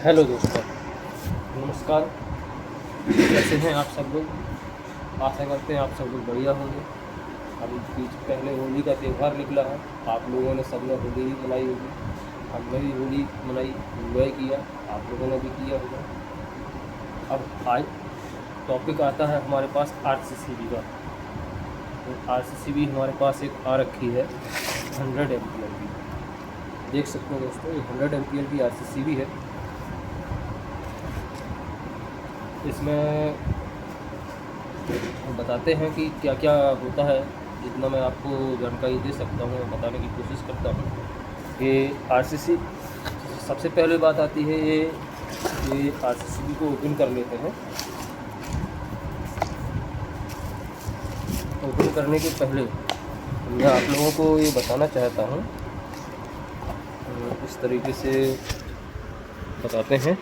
Hello दोस्तों, नमस्कार। कैसे हैं आप सब लोग? आशा करते हैं आप सब लोग बढ़िया होंगे। अभी बीच पहले होली का त्यौहार निकला है। आप लोगों ने सबने होली ही मनाई होगी। हमने भी होली मनाई, एंजॉय किया, आप लोगों ने भी किया होगा। अब आज टॉपिक आता है हमारे पास आरसीसीबी का। तो आरसीसीबी हमारे पास एक आ रखी है 100 एम्पियर की। देख सकते हो दोस्तों, ये 100 एम्पियर की आरसीसीबी है। इसमें बताते हैं कि क्या क्या होता है। जितना मैं आपको जानकारी दे सकता हूँ बताने की कोशिश करता हूँ। ये आरसीसी सबसे पहले बात आती है, ये आरसीसी को ओपन कर लेते हैं। ओपन करने के पहले मैं आप लोगों को ये बताना चाहता हूँ, इस तरीके से बताते हैं।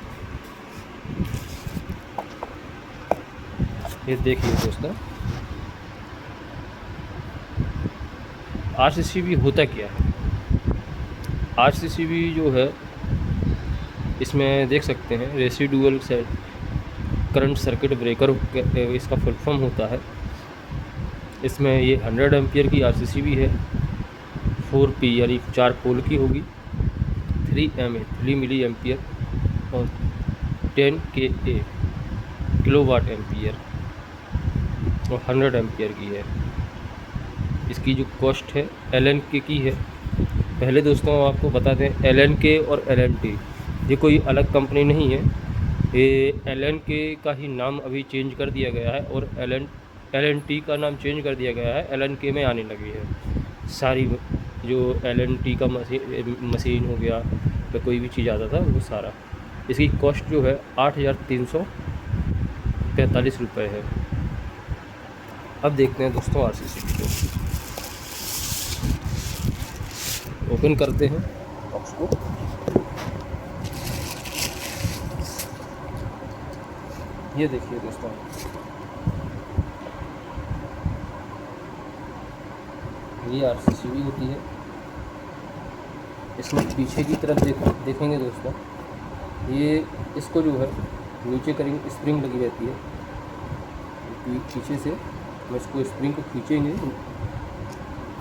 ये देखिए दोस्तों, आरसीसीबी होता क्या है। आरसीसीबी जो है, इसमें देख सकते हैं रेसिडुअल करंट सर्किट ब्रेकर इसका फुल फॉर्म होता है। इसमें ये 100 एम्पियर की आरसीसीबी है। 4P यानी 4 पोल की होगी। 3 मिली एम्पियर और 10 kA किलोवाट एम्पियर और 100 एम्पियर की है। इसकी जो कॉस्ट है LNK की है। पहले दोस्तों आपको बता दें, LNK और LNT ये कोई अलग कंपनी नहीं है। ये LNK का ही नाम अभी चेंज कर दिया गया है और LNT का नाम चेंज कर दिया गया है। LNK में आने लगी है सारी, जो LNT का मशीन हो गया या कोई भी चीज़ आता था वो सारा। इसकी कॉस्ट जो है 8,345 रुपये है। अब देखते हैं दोस्तों आरसीसी को ओपन करते हैं बॉक्स को। ये देखिए दोस्तों, ये आरसीसीबी होती है। इसमें पीछे की तरफ देखेंगे दोस्तों, ये इसको जो है नीचे करेंगे, स्प्रिंग लगी रहती है पीछे से। हम इसको स्प्रिंग को खींचेंगे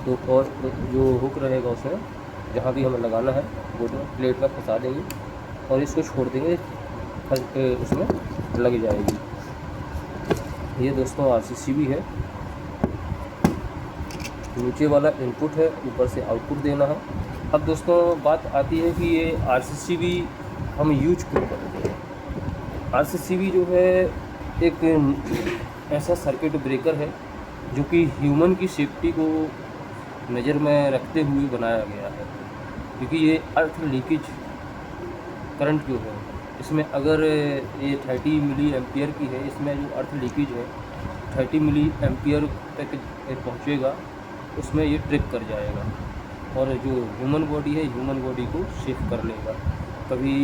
तो और जो हुक रहेगा उसमें जहाँ भी हमें लगाना है वो प्लेट में फंसा देंगे और इसको छोड़ देंगे, उसमें लग जाएगी। ये दोस्तों आरसीसीबी है। नीचे वाला इनपुट है, ऊपर से आउटपुट देना है। अब दोस्तों बात आती है कि ये आरसीसीबी हम यूज क्यों करते हैं। आरसीसीबी जो है एक ऐसा सर्किट ब्रेकर है जो कि ह्यूमन की सेफ्टी को नज़र में रखते हुए बनाया गया है। क्योंकि ये अर्थ लीकेज करंट जो है, इसमें अगर ये 30 मिली एम्पियर की है, इसमें जो अर्थ लीकेज है 30 मिली एम्पियर तक पहुँचेगा, उसमें ये ट्रिप कर जाएगा और जो ह्यूमन बॉडी है, ह्यूमन बॉडी को सेफ कर लेगा। कभी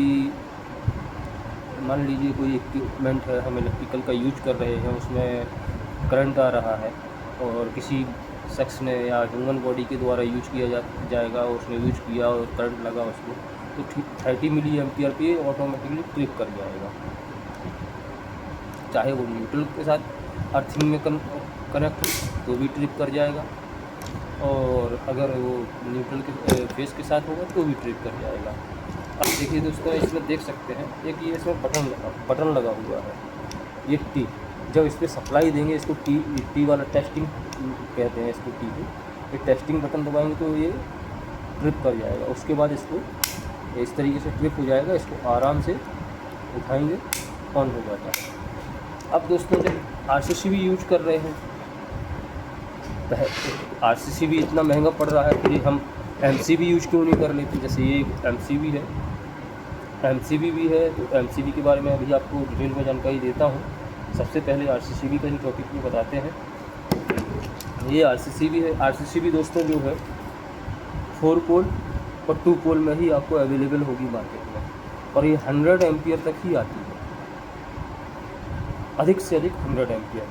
मान लीजिए कोई इक्विपमेंट है, हम इलेक्ट्रिकल का यूज कर रहे हैं, उसमें करंट आ रहा है और किसी शख्स ने या ह्यूमन बॉडी के द्वारा यूज किया जाएगा, उसने यूज किया और करंट लगा उसको, तो 30 मिली एम्पियर पे ऑटोमेटिकली ट्रिप कर जाएगा। चाहे वो न्यूट्रल के साथ अर्थिंग में कनेक्ट तो भी ट्रिप कर जाएगा, और अगर वो न्यूट्रल के फेस के साथ होगा तो भी ट्रिप कर जाएगा। अब देखिए दोस्तों, इसमें देख सकते हैं एक ये इसमें बटन लगा हुआ है। ये टी, जब इस पर सप्लाई देंगे, इसको टी वाला टेस्टिंग कहते हैं इसको, टी को। ये टेस्टिंग बटन दबाएंगे तो ये ट्रिप कर जाएगा। उसके बाद इसको इस तरीके से ट्रिप हो जाएगा, इसको आराम से उठाएंगे, ऑन हो जाता है। अब दोस्तों जब आरसीसीबी यूज कर रहे हैं, आरसीसीबी इतना महंगा पड़ रहा है, फिर हम एमसीबी यूज क्यों नहीं कर लेते। जैसे ये एमसीबी है, एमसीबी भी है, तो एमसीबी के बारे में अभी आपको डिटेल में जानकारी देता हूँ। सबसे पहले आरसीसीबी का ही टॉपिक में बताते हैं। ये आरसीसीबी है। आरसीसीबी दोस्तों जो है 4 पोल और 2 पोल में ही आपको अवेलेबल होगी मार्केट में, और ये 100 एम्पियर तक ही आती है। अधिक से अधिक 100 एम्पियर,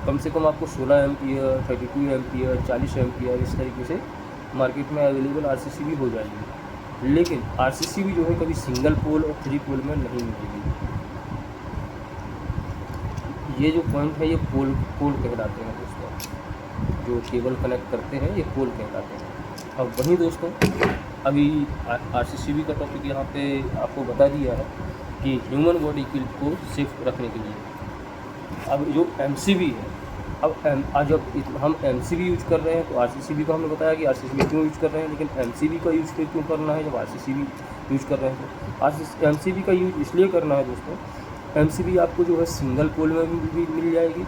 कम से कम आपको 16 एम्पियर, 32 एम्पियर, 40 एम्पियर इस तरीके से मार्केट में अवेलेबल आरसीसीबी हो जाएगी। लेकिन RCCB जो है कभी सिंगल पोल और 3 पोल में नहीं मिलेगी। ये जो पॉइंट है ये पोल कहलाते हैं दोस्तों, जो केबल कनेक्ट करते हैं ये पोल कहलाते हैं। अब वहीं दोस्तों अभी RCCB का टॉपिक यहाँ पे आपको बता दिया है कि ह्यूमन बॉडी को सेफ रखने के लिए। अब जो MCB है, अब जब हम MCB यूज कर रहे हैं तो RCCB का हमने बताया कि RCCB क्यों यूज कर रहे हैं, लेकिन MCB का यूज क्यों करना है जब RCCB यूज कर रहे हैं। तो MCB का यूज इसलिए करना है दोस्तों, MCB आपको जो है सिंगल पोल में भी मिल जाएगी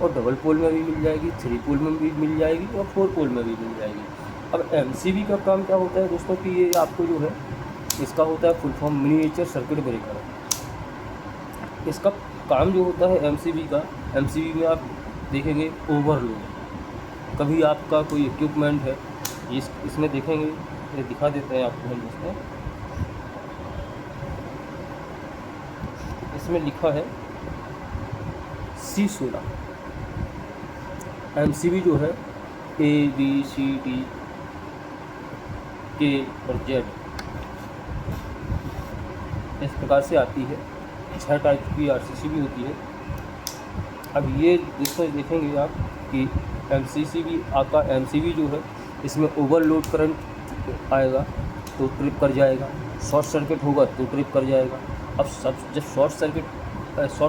और डबल पोल में भी मिल जाएगी, 3 पोल में भी मिल जाएगी और 4 पोल में भी मिल जाएगी। अब MCB का काम क्या होता है दोस्तों कि ये आपको जो है इसका होता है full form miniature circuit breaker. इसका काम जो होता है MCB में आप देखेंगे ओवरलोड। कभी आपका कोई इक्विपमेंट है, इसमें देखेंगे, ये दिखा देते हैं आपको हम दोस्तों। इसमें लिखा है C16। MCB जो है ABCD K और Z इस प्रकार से आती है। 6 टाइप की RCCB होती है। अब ये दोस्तों देखेंगे आप कि MCB जो है इसमें ओवरलोड करंट आएगा तो ट्रिप कर जाएगा, शॉर्ट सर्किट होगा तो ट्रिप कर जाएगा। अब जब शॉर्ट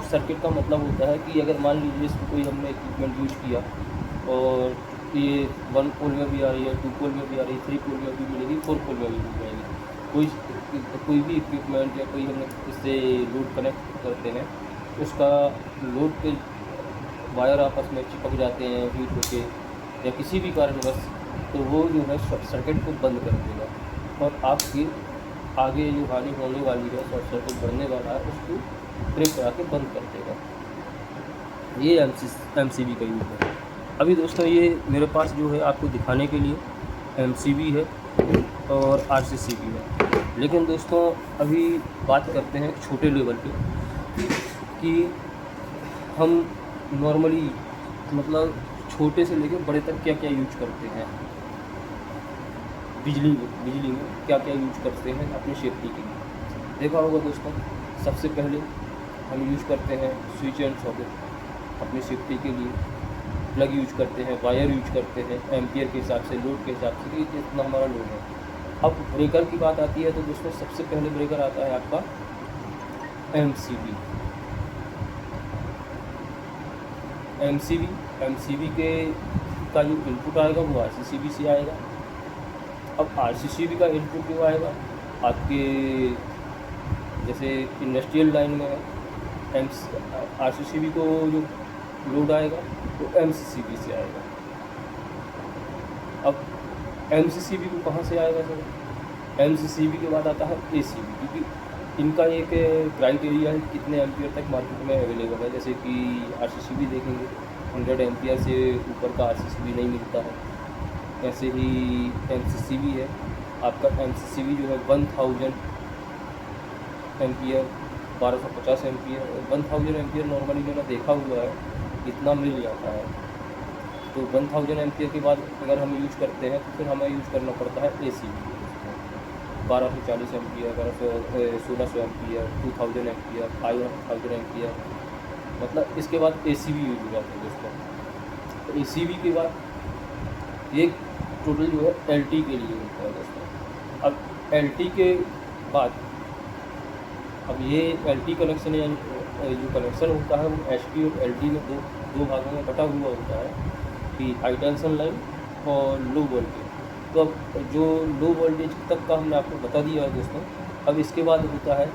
सर्किट का मतलब होता है कि अगर मान लीजिए इसको कोई हमने इक्विपमेंट यूज किया और ये 1 पोल में भी आ रही है, 2 पोल में भी आ रही है, 3 पोल में भी मिलेगी, 4 पोल में भी मिल जाएगी। कोई भी इक्विपमेंट या कोई हम इससे लोड कनेक्ट करते हैं, उसका लोड के वायर आपस में चिपक जाते हैं हीट होके या किसी भी कारणवश, तो वो जो है सर्किट को बंद कर देगा और आपकी आगे जो हानि होने वाली है, शॉर्ट सर्किट बढ़ने वाला है, उसको ट्रिप करा के बंद कर देगा। ये MCB का यूज़ है। अभी दोस्तों ये मेरे पास जो है आपको दिखाने के लिए MCB है और RCCB है। लेकिन दोस्तों अभी बात करते हैं छोटे लेवल पे कि हम नॉर्मली मतलब छोटे से लेकर बड़े तक क्या क्या यूज करते हैं। बिजली में क्या क्या यूज करते हैं अपनी सेफ्टी के लिए। देखा होगा दोस्तों, सबसे पहले हम यूज करते हैं स्विच एंड सॉकेट अपनी सेफ्टी के लिए, प्लग यूज करते हैं, वायर यूज करते हैं एम्पियर के हिसाब से, लोड के हिसाब से कि जितना हमारा लोड है। अब ब्रेकर की बात आती है तो दोस्तों सबसे पहले ब्रेकर आता है आपका MCB के का जो इनपुट आएगा वो RCCB से आएगा। अब RCCB का इनपुट जो आएगा आपके जैसे इंडस्ट्रियल लाइन में है, RCCB को जो लोड आएगा वो MCCB से आएगा। अब MCCB को कहाँ से आएगा सर? MCCB के बाद आता है ACB, क्योंकि इनका एक क्राइटेरिया है कितने एम्पियर तक मार्केट में अवेलेबल है। जैसे कि RCCB देखेंगे 100 एम्पियर से ऊपर का RCCB नहीं मिलता है। ऐसे ही MCCB है, आपका MCCB जो है 1000 एम्पियर, 1250 एम्पियर, 1000 एम्पियर नॉर्मली मैंने देखा हुआ है इतना मिल जाता है। तो 1000 एम्पियर के बाद अगर हम यूज करते हैं तो फिर हमें यूज करना पड़ता है ACB, 1240 ampere, 1600 ampere, 2000 ampere, 5000 ampere, मतलब इसके बाद ACB यूज हो जाता है दोस्तों। तो ACB के बाद ये टोटल जो है LT के लिए होता है दोस्तों। अब LT के बाद अब ये LT कनेक्शन या जो कनेक्शन होता है वो HP और LT में दो भागों में बटा हुआ होता है कि हाई टेंशन लाइन और लो वोल्टेज। तो अब जो लो वोल्टेज तक का हमने आपको बता दिया है दोस्तों। अब इसके बाद होता है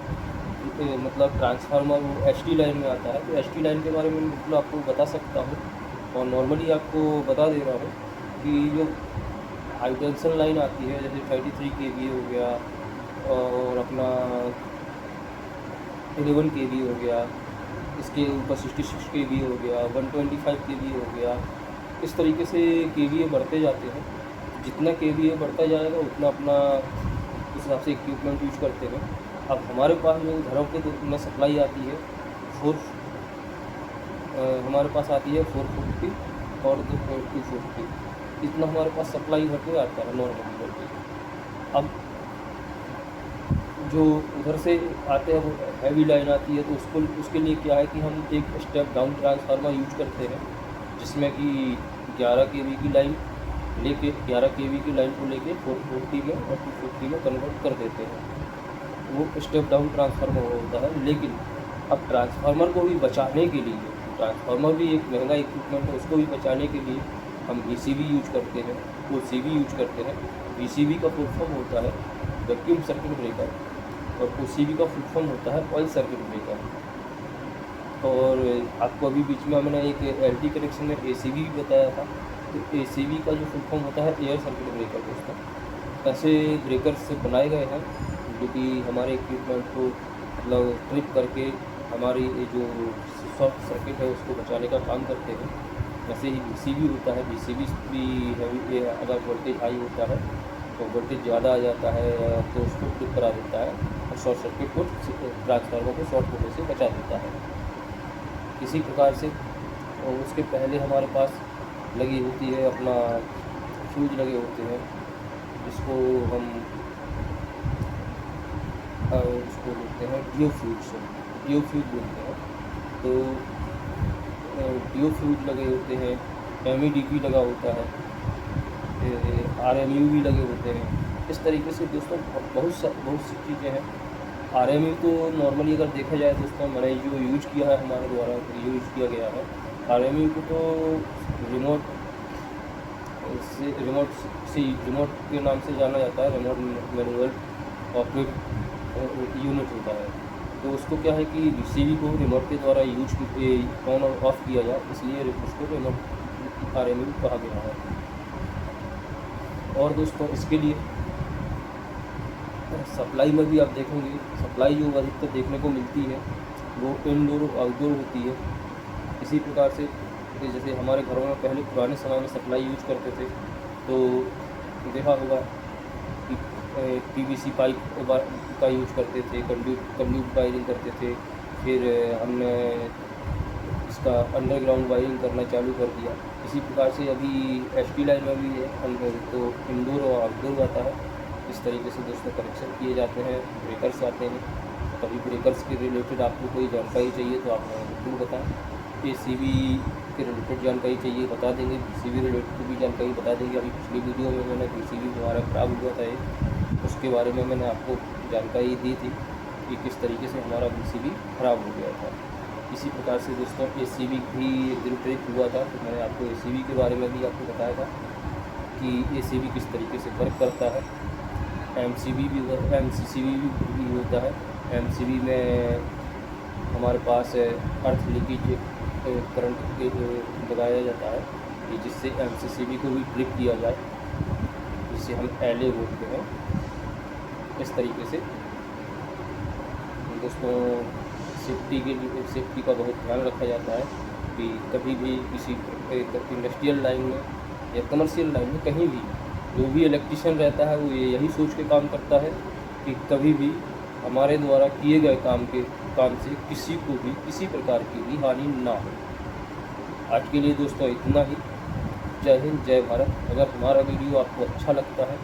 मतलब ट्रांसफार्मर वो HT लाइन में आता है। तो HT लाइन के बारे में बिल्कुल आपको बता सकता हूँ और नॉर्मली आपको बता दे रहा हूँ कि जो हाई टेंशन लाइन आती है जैसे 33 kV हो गया और अपना 11 kV हो गया, इसके ऊपर 66 kV हो गया, 125 kV हो गया, इस तरीके से kVA बढ़ते जाते हैं। जितना kVA बढ़ता जाएगा उतना अपना उस हिसाब से इक्विपमेंट यूज करते हैं। अब हमारे पास जो घरों के में सप्लाई आती है हमारे पास आती है 440 और 240, इतना हमारे पास सप्लाई घर पे आता है नॉर्मल वोल्टेज। अब जो उधर से आते हैं वो हैवी लाइन आती है, तो उसके लिए क्या है कि हम एक स्टेप डाउन ट्रांसफार्मर यूज करते हैं, जिसमें कि 11 kV की लाइन लेके 11 kV की लाइन को लेके 440 में और 250 में कन्वर्ट कर देते हैं। वो स्टेप डाउन ट्रांसफार्मर होता है। लेकिन अब ट्रांसफार्मर को भी बचाने के लिए, ट्रांसफार्मर भी एक महंगा इक्विपमेंट है, उसको भी बचाने के लिए हम VCB यूज करते हैं, OCB यूज करते हैं। VCB का फुल फॉर्म होता है वैक्यूम सर्किट ब्रेकर और OCB का फुल फॉर्म होता है ऑयल सर्किट ब्रेकर। और आपको अभी बीच में मैंने एक LT कनेक्शन में ACB भी बताया था, तो ACB का जो फुल फॉर्म होता है एयर सर्किट ब्रेकर दोस्तों। ऐसे ब्रेकर्स बनाए गए हैं जो कि हमारे इक्विपमेंट को मतलब ट्रिप करके हमारी जो शॉर्ट सर्किट है उसको बचाने का काम करते हैं। वैसे ही VCB होता है, VCB भी हैवी, अगर वोल्टेज हाई होता है तो वोल्टेज ज़्यादा आ जाता है तो उसको ट्रिप करा देता है और शॉर्ट सर्किट को, ट्रांसफार्मर को शॉर्ट होने से बचा देता है। इसी प्रकार से और उसके पहले हमारे पास लगी होती है अपना फ्यूज लगे होते हैं, जिसको हम उसको बोलते हैं डियो फ्यूज बोलते हैं। तो डियो फ्यूज लगे होते हैं, MEDP लगा होता है, RMU भी लगे होते हैं। इस तरीके से दोस्तों बहुत सी चीज़ें हैं। RMU तो नॉर्मली अगर देखा जाए दोस्तों, मैंने जो यूज किया है हमारे द्वारा यूज किया गया है, RMU को तो रिमोट के नाम से जाना जाता है, रिमोट मैनुअल ऑपरेट यूनिट होता है। तो उसको क्या है कि VCB को रिमोट के द्वारा ऑन और ऑफ किया जाए, इसलिए उसको रिमोट RMU कहा गया है। और दोस्तों इसके लिए सप्लाई में भी आप देखेंगे, सप्लाई जो अधिकतर देखने को मिलती है वो इनडोर और आउटडोर होती है। इसी प्रकार से जैसे हमारे घरों में पहले पुराने समय में सप्लाई यूज करते थे, तो देखा होगा कि PVC पाइप का यूज करते थे, कंड्यूट वायरिंग करते थे। फिर हमने इसका अंडरग्राउंड वायरिंग करना चालू कर दिया। इसी प्रकार से अभी HT लाइन में भी हम तो इंडोर और आउटडोर आता है। इस तरीके से दोस्तों कनेक्शन किए जाते हैं, ब्रेकर्स आते हैं। कभी ब्रेकर्स के रिलेटेड आपको कोई जानकारी चाहिए तो आप बिल्कुल बताएं। ACB के रिलेटेड जानकारी चाहिए बता देंगे, VCB रिलेटेड भी जानकारी बता देंगे। अभी पिछली वीडियो में मैंने VCB हमारा ख़राब हुआ था उसके बारे में मैंने आपको जानकारी दी थी कि किस तरीके से हमारा VCB ख़राब हो गया था। इसी प्रकार से दोस्तों ACB भी एक दिन ट्रिप हुआ था, तो मैंने आपको ACB के बारे में भी आपको बताया था कि ACB किस तरीके से वर्क करता है। MCB भी होता है। MCB में हमारे पास अर्थ लीकेज करंट लगाया जाता है कि जिससे MCCB को भी ट्रिप किया जाए, जिससे हम LA बोलते हैं। इस तरीके से दोस्तों सेफ्टी का बहुत ध्यान रखा जाता है कि कभी भी किसी इंडस्ट्रियल लाइन में या कमर्शियल लाइन में कहीं भी जो भी इलेक्ट्रीशियन रहता है वो यही सोच के काम करता है कि कभी भी हमारे द्वारा किए गए काम से किसी को भी किसी प्रकार की भी हानि ना हो। आज के लिए दोस्तों इतना ही। जय हिंद, जय भारत। अगर हमारा वीडियो आपको अच्छा लगता है,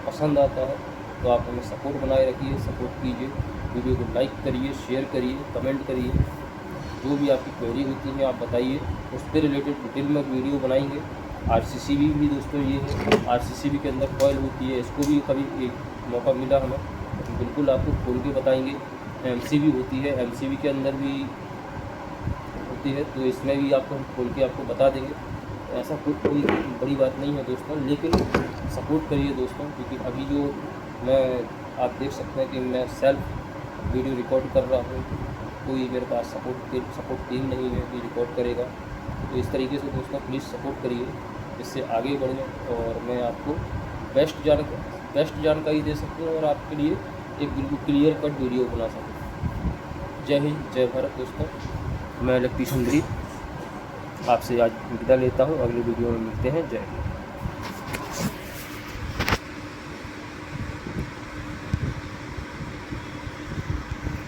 पसंद आता है, तो आप हमें सपोर्ट बनाए रखिए, सपोर्ट कीजिए। वीडियो को लाइक करिए, शेयर करिए, कमेंट करिए। जो भी आपकी क्वेरी होती है आप बताइए, उस पर रिलेटेड डिटेल में वीडियो बनाएंगे। RCCB भी दोस्तों ये है, RCCB के अंदर कॉयल होती है, इसको भी कभी एक मौका मिला हमें तो बिल्कुल आपको खोल के बताएंगे। MCB होती है, MCB के अंदर भी होती है, तो इसमें भी आपको हम खोल के आपको बता देंगे। ऐसा कोई बड़ी बात नहीं है दोस्तों, लेकिन सपोर्ट करिए दोस्तों, क्योंकि अभी जो आप देख सकते हैं कि मैं सेल्फ वीडियो रिकॉर्ड कर रहा हूँ, कोई मेरे पास सपोर्ट टीम नहीं है कि रिकॉर्ड करेगा। तो इस तरीके से दोस्तों प्लीज़ सपोर्ट करिए, इससे आगे बढ़ें और मैं आपको बेस्ट जानकारी दे सकूँ और आपके लिए एक बिल्कुल क्लियर कट वीडियो बना सकूँ। जय हिंद, जय भारत दोस्तों। मैं इलेक्ट्रीशियन दिलीप आपसे आज विदा लेता हूँ। अगले वीडियो में मिलते हैं। जय हिंद।